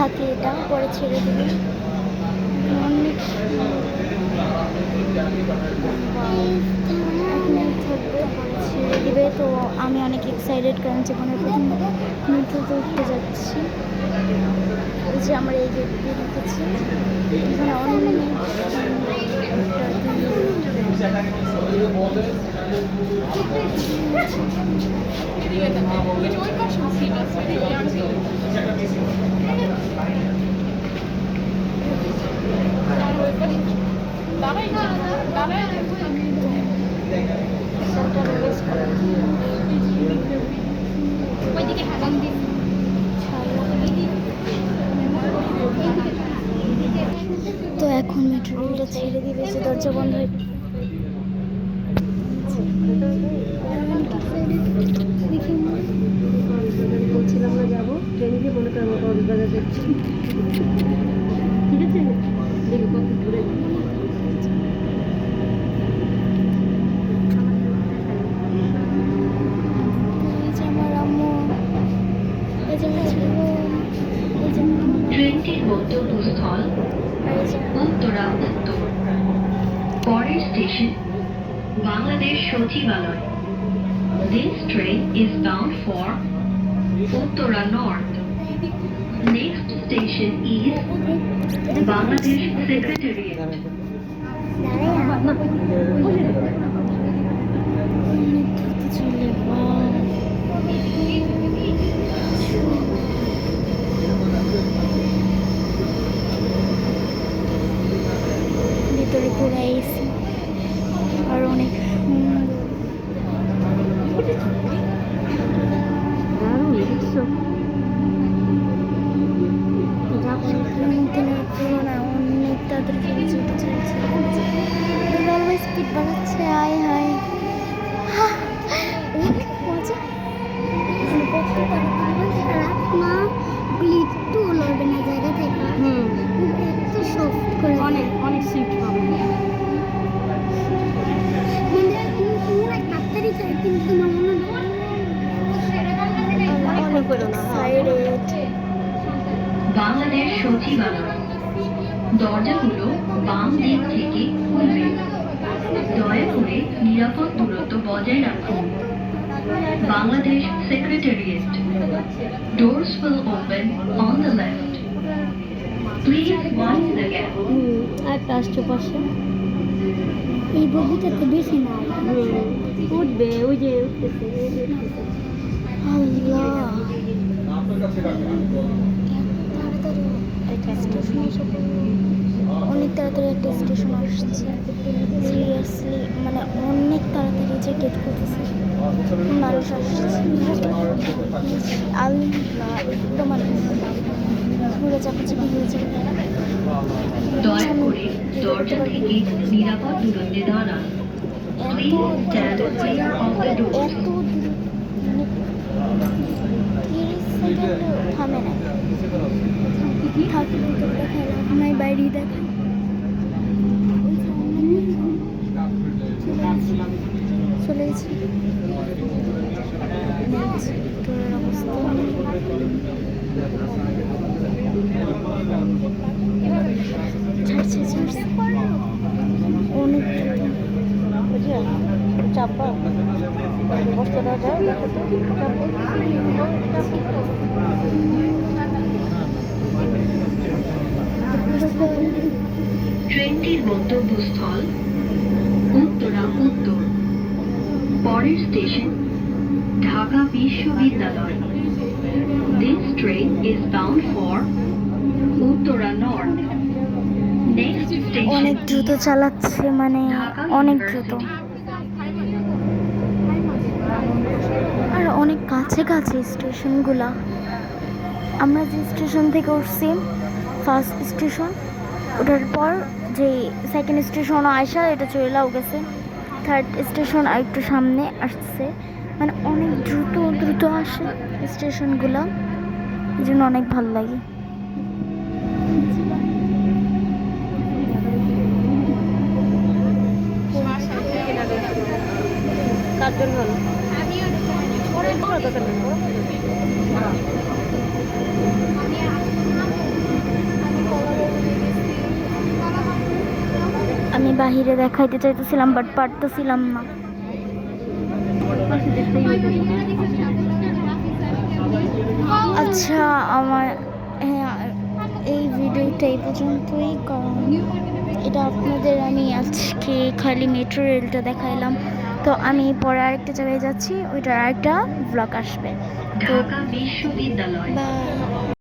থাকে, এটা পরে ছেড়ে দেবে। অনেক থাকবে, পরে ছেড়ে দেবে। তো আমি অনেক এক্সাইটেড, কারণ জীবনের প্রথম মেট্রোতে উঠতে যাচ্ছি। এই যে আমরা এই গেট দিয়ে ঢুকেছি, এখানে অনেক তো এখন মেট্রো রেলটা ছেড়ে দিবে, যে দরজা বন্ধ হয়ে বলছিলাম না যাবো ট্রেনে গিয়ে মনে করো কক্সবাজার যাচ্ছি, ঠিক আছে দেখি কত দূরে। ট্রেনটির গন্তব্যস্থল উত্তরা উত্তর। পরের স্টেশন বাংলাদেশ সচিবালয়। This train is bound for Uttara North. Next station is Bangladesh Secretariat. ভিতরে পুরো এসি আর অনেক অনেক তাড়াতাড়ি চলছে, স্পিড বাড়াচ্ছে। আয় হায়, অনেক মজা। কত তাড়াতাড়ি খারাপ না, একটু লড়বে না জায়গা থেকে। একটু সফট করে, অনেক অনেক সিট পাবো। তাড়াতাড়ি চাই, কিন্তু না মনে বাংলাদেশ সচিবালয়। দরজাগুলো বাম দিক থেকে খুলবে। দয়া করে নিরাপদ দূরত্ব বজায় রাখুন। Bangladesh secretariat. Doors will open on the left. Please mind the gap. একটা আসছে পাশে, এই বগিটাতে বেশি না উঠবে, ওই যে উঠতেছে, আল্লাহ অনেক তাড়াতাড়ি একটা স্টেশন আসছে। সিরিয়াসলি মানে অনেক তাড়াতাড়ি যে গেট করতেছে, মানুষ আসছে। আল্লাহ একদম পুরো চাপাচাপি হয়ে যাবে। দয়া করে দরজা থেকে নিরাপদ দূরত্বে দাঁড়ান। Please stand clear of the doors. এত 30 সেকেন্ড থামে না, থাকলে তো দেখালাম নাই, বাইরেই দেখা চলে গেছি। মেট্রোর অবস্থা ছাড়ছে ছাড়ছে অনেক চাপা বসতে দেওয়া যায়। ট্রেনটির গন্তব্যস্থল উত্তরা উত্তর। পরের স্টেশন ঢাকা বিশ্ববিদ্যালয়। This train is bound for Uttara North. Next অনেক station দ্রুত চালাচ্ছে, মানে অনেক দ্রুত, আর অনেক কাছে কাছে স্টেশনগুলা। আমরা যে স্টেশন থেকে উঠছি, ফার্স্ট স্টেশন, ওঠার পর যে সেকেন্ড স্টেশন আসা, এটা চলেও গেছে। থার্ড স্টেশন আর একটু সামনে আসছে, মানে অনেক দ্রুত দ্রুত আসে স্টেশনগুলো, এই জন্য অনেক ভালো লাগে। চারজন হল বাহিরে দেখাইতে চাইতেছিলাম বাট পারতেছিলাম না। পাশে দেখতেই হতো। আচ্ছা আমার হ্যাঁ, এই ভিডিওটা এই পর্যন্তই, কারণ এটা আপনাদের আমি আজকে খালি মেট্রো রেলটা দেখাইলাম। তো আমি পরে আরেকটা জায়গায় যাচ্ছি, ওইটার আরেকটা ব্লগ আসবে। তো ঢাকা বিশ্ববিদ্যালয় বাই।